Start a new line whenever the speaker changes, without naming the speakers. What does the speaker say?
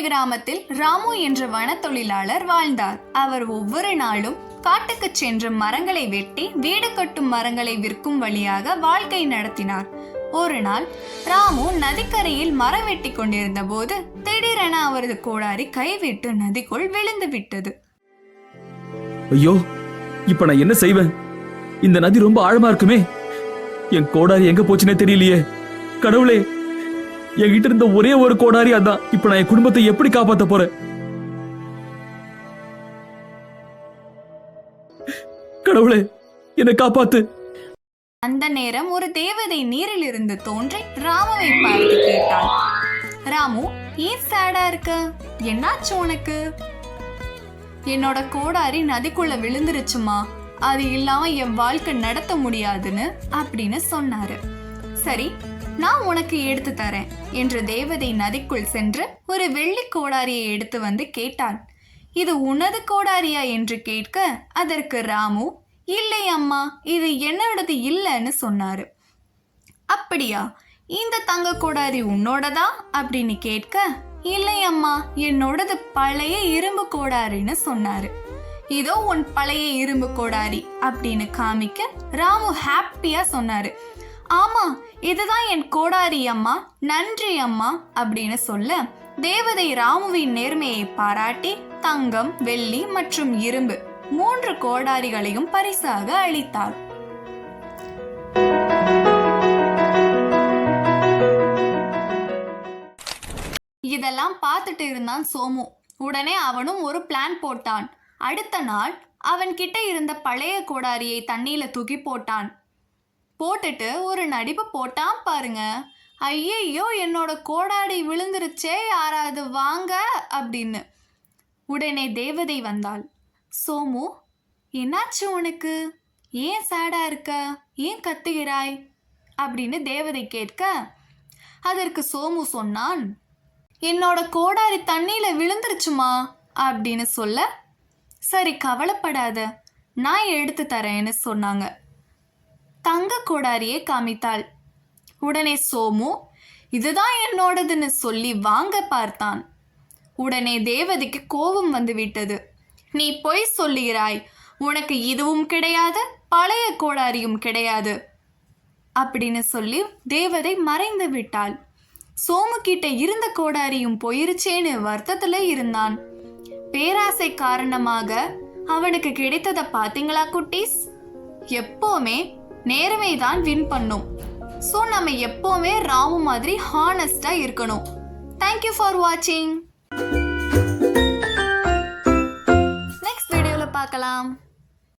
கிராமத்தில் ராமு என்ற வனத்தொழிலாளர் வாழ்ந்தார். அவர் ஒவ்வொரு நாளும் காட்டுக்கு சென்று மரங்களை வெட்டி வீடு கட்டும் மரங்களை விற்கும் வழியாக வாழ்க்கை நடத்தினார். ஒரு நாள் ராமு நதிக்கரையில் மரம் வெட்டி கொண்டிருந்த போது திடீரென அவரது கோடாரி கைவிட்டு நதிக்குள் விழுந்து விட்டது.
ஐயோ, இப்ப நான் என்ன செய்வேன்? இந்த நதி ரொம்ப ஆழமா இருக்குமே. என் கோடாரி எங்க போச்சுனே தெரியலையே. கடவுளே, என்கிட்ட இருந்த ஒரே ஒரு கோடாரி அதான். இப்ப நான் என் குடும்பத்தை எப்படி காப்பாத்த போறேன்? கடவுளே, என்னை காப்பாத்து.
அந்த நேரம் ஒரு தேவதை நீரில் இருந்து தோன்றி ராமுவை பார்த்து கேட்டாள். ராமு, ஏன் சேடா இருக்க? என்னாச்சு உனக்கு? என்னோட கோடாரி நதிக்குள்ள விழுந்துருச்சுமா, அது இல்லாம என் வாழ்க்கை நடத்த முடியாதுன்னு அப்படின்னு சொன்னாரு. சரி, நான் உனக்கு எடுத்து தரேன் என்று தேவதை நதிக்குள் சென்று ஒரு வெள்ளி கோடாரியை எடுத்து வந்து கேட்டான். இது உனது கோடாரியா என்று கேட்க அதற்கு ராமு, இல்லை அம்மா, இது என்னோடது இல்லைன்னு சொன்னாரு. அப்படியா, இந்த தங்க கோடாரி உன்னோடதா அப்படின்னு கேட்க, இல்லை அம்மா, என்னோடது பழைய இரும்பு கோடாரின்னு சொன்னாரு. இதோ உன் பழைய இரும்பு கோடாரி அப்படின்னு காமிக்க ராமு ஹாப்பியா சொன்னாரு. ஆமா, இதுதான் என் கோடாரி அம்மா, நன்றி அம்மா அப்படின்னு சொல்ல தேவதை ராமுவின் நேர்மையை பாராட்டி தங்கம், வெள்ளி மற்றும் இரும்பு 3 கோடாரிகளையும் பரிசாக அளித்தாள். இதெல்லாம் பார்த்துட்டு இருந்தான் சோமு. உடனே அவனும் ஒரு பிளான் போட்டான். அடுத்த நாள் அவன் கிட்ட இருந்த பழைய கோடாரியை தண்ணியில தூக்கி போட்டான். போட்டுட்டு ஒரு நடிப்பு போட்டான் பாருங்க. ஐயையோ, என்னோட கோடாரி விழுந்துருச்சே, யாராவது வாங்க அப்படின்னு. உடனே தேவதை வந்தாள். சோமு, என்னாச்சு உனக்கு? ஏன் சேடா இருக்க? ஏன் கத்துகிறாய் அப்படின்னு தேவதை கேட்க அதற்கு சோமு சொன்னான், என்னோட கோடாரி தண்ணியில விழுந்துருச்சுமா அப்படின்னு சொல்ல, சரி கவலைப்படாத, நான் எடுத்து தரேன்னு சொன்னாங்க. தங்க கோடாரியை காமித்தாள். உடனே சோமு, இதுதான் என்னோடதுன்னு சொல்லி வாங்க பார்த்தான். உடனே தேவதைக்கு கோபம் வந்து விட்டது. நீ பொய் சொல்லுகிறாய், உனக்கு இதுவும் கிடையாது, பழைய கோடாரியும் கிடையாது அப்படின்னு சொல்லி தேவதை மறைந்து விட்டாள். சோமு கிட்ட இருந்த கோடாரியும் போயிருச்சேன்னு வருத்தத்துல இருந்தான். பேராசை காரணமாக அவனுக்கு கிடைத்ததை பாத்தீங்களா குட்டீஸ்? எப்பவுமே நேர்மை தான் வின் பண்ணும். ஸோ நம்ம எப்பவுமே ராமு மாதிரி ஹானஸ்டா இருக்கணும். தேங்க்யூ ஃபார் வாட்சிங்.